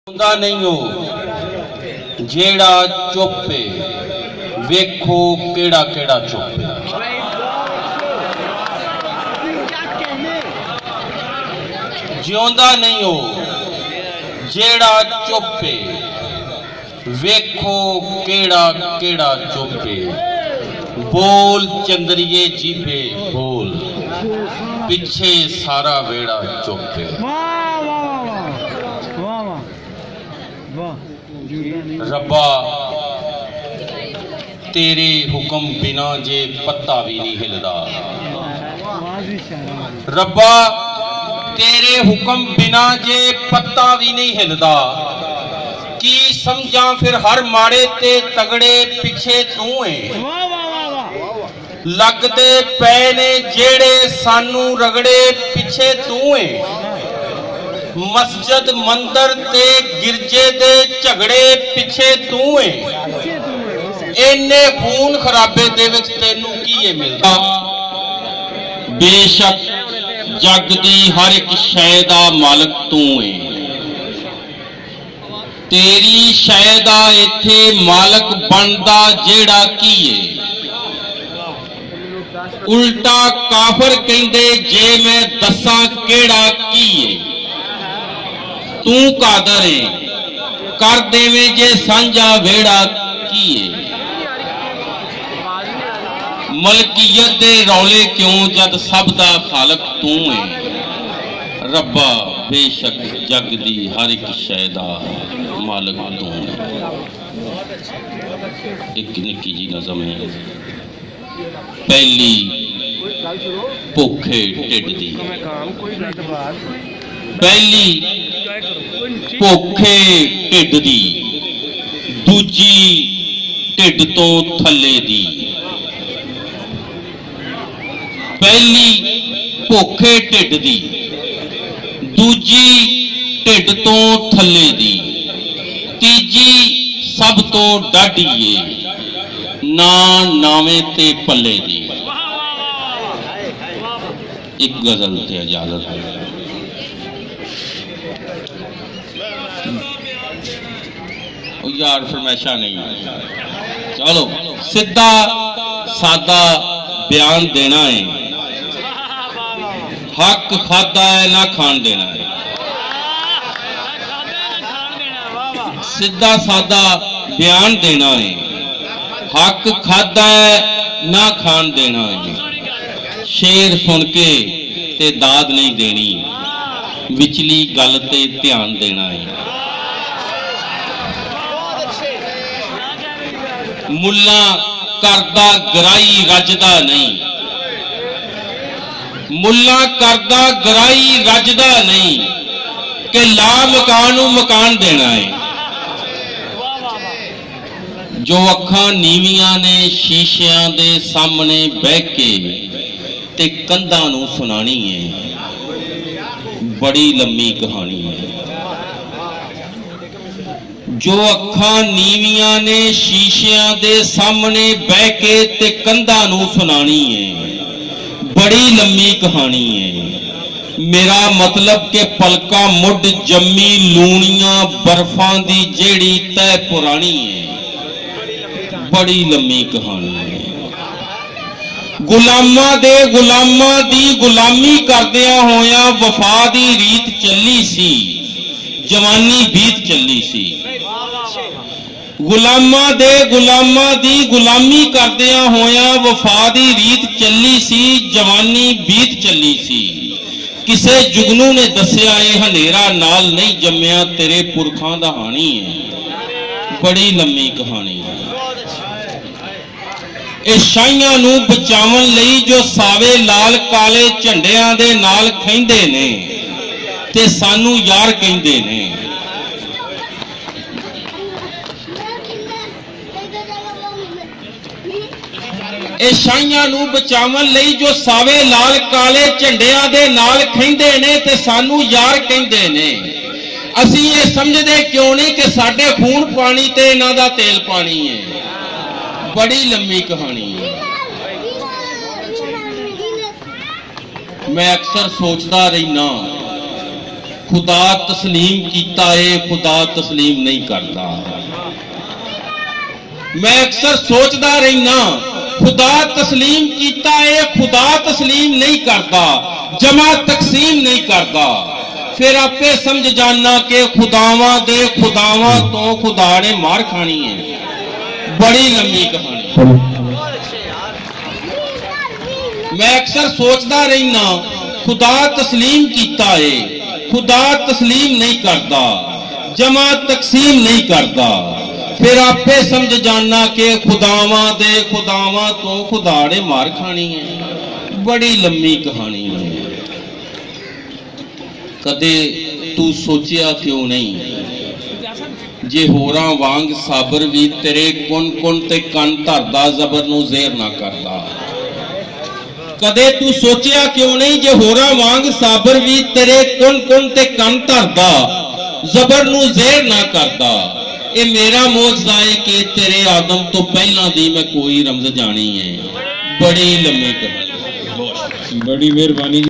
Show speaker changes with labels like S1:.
S1: ਹੁੰਦਾ नहीं हो जेड़ा चुप है वेखो केड़ा केड़ा चुप है। जिउंदा नहीं हो जेड़ा चुप है वेखो केड़ा केड़ा चुप है। बोल चंद्रिए जीबे बोल पिछे सारा वेड़ा चुप है। रब्बा तेरे हुक्म बिना जे पत्ता भी नहीं हिलदा। रब्बा तेरे हुक्म बिना जे पत्ता भी नहीं हिलदा। की समझा फिर हर माड़े ते तगड़े पिछे तू है। लगदे पै ने जेड़े सानू रगड़े पिछे तू है। मस्जिद मंदिर ते गिरजे दे झगड़े पिछे तू है। इन्ने खून खराबे दे विच तैनू की मिलदा। बेशक जग दी हर एक शै दा मालक तू है। तेरी शै दा इत्थे मालक बनदा जेड़ा की है। उल्टा काफर कहंदे जे मैं दसां केड़ा की है। तू कादर है कर देवे जे सांझा वेड़ा की है। मलकीयत दे रौले क्यों जद सब दा खालक तू है। रब्बा बेशक जग दी हर एक शै दा मालक तू है। एक निक्की जी नज़म है। पहली भुखे ढिड दी। पहली भुखे ढिड दी दूजी ढिड तो थले दी। पहली भुखे ढिड दी दूजी ढिड तो थले दी तीजी सब तो डाढ़ी है ना नावे ते पल्ले दी। एक गजल ते इजाजत है। यार फरमाइशा नहीं चलो सीधा सादा बयान देना है। हक खादा है ना खान देना है। सीधा सादा बयान देना है। हक खादा है ना खान देना है। शेर सुन के ते दाद नहीं देनी विचली गल ते ध्यान देना है। मुल्ला करदा गराई रजदा नहीं। मुल्ला करदा गराई रजदा नहीं कि ला मकान नूं मकान देना है। जो अखां नीवियां ने शीशियां दे सामने बह के ते कंधां नूं सुनानी है। बड़ी लम्मी कहानी है। जो अखां नीवियां ने शीशियां दे सामने बह के ते कंधां नूं सुनानी है। बड़ी लम्मी कहानी है। मेरा मतलब के पलका मुड जम्मी लूनियां बर्फां दी जेड़ी तय पुरानी है। बड़ी लम्मी कहानी है। गुलामां दे गुलामां दी गुलामी करदियां होया वफा दी रीत चली सी। जवानी बीत चली सी। गुलामां दे गुलामां दी गुलामी करदियां होया वफा दी रीत चली सी। जवानी बीत चली सी। किसे जुगनू ने दसिया ए हनेरा नाल नहीं जम्मिया तेरे पुरखां दा हानी है। बड़ी लम्मी कहानी है। ए शाइयां नूं बचावन लई जो सावे लाल काले झंडियां दे नाल खैंदे ने ते सानू यार कहंदे ने। ए शाइयां नूं बचावन लई जो सावे लाल काले झंडियां दे नाल खैंदे ने ते सानू यार कहंदे ने। असीं ये समझदे क्यों नहीं कि साडे खून पानी ते इन्हां दा तेल पानी है। बड़ी लंबी कहानी है। मैं अक्सर सोचता रहना खुदा तस्लीम कीता है, खुदा तस्लीम नहीं करता। मैं अक्सर सोचता रहना, खुदा तस्लीम कीता है, खुदा तस्लीम नहीं करता, जमा तकसीम नहीं करता। फिर आपे समझ जाना कि खुदावां दे खुदावां तो खुदा ने मार खानी है। बड़ी लंबी कहानी। मैं अक्सर सोचता रहना, खुदा तस्लीम कीता है, खुदा तस्लीम नहीं करता, जमा तकसीम नहीं करता। फिर आपे समझ जाना कि खुदावां दे खुदावां तो खुदा ने मार खानी है। बड़ी लंबी कहानी है। कदे तू सोचिया क्यों नहीं, जे होरां वांग साबर भी तेरे कुन कुन ते कन धरदा, जबर नूं ज़ेर ना करदा। कदे तू सोचिया क्यों नहीं, जे होरां वांग साबर भी तेरे कुन कुन ते कन धरदा, जबर नूं ज़ेर ना करदा। ये मेरा मौजज़ा है कि तेरे आदम तो पहला दी मैं कोई रमज जानी है। बड़ी लम्मी कहानी। बड़ी मेहरबानी।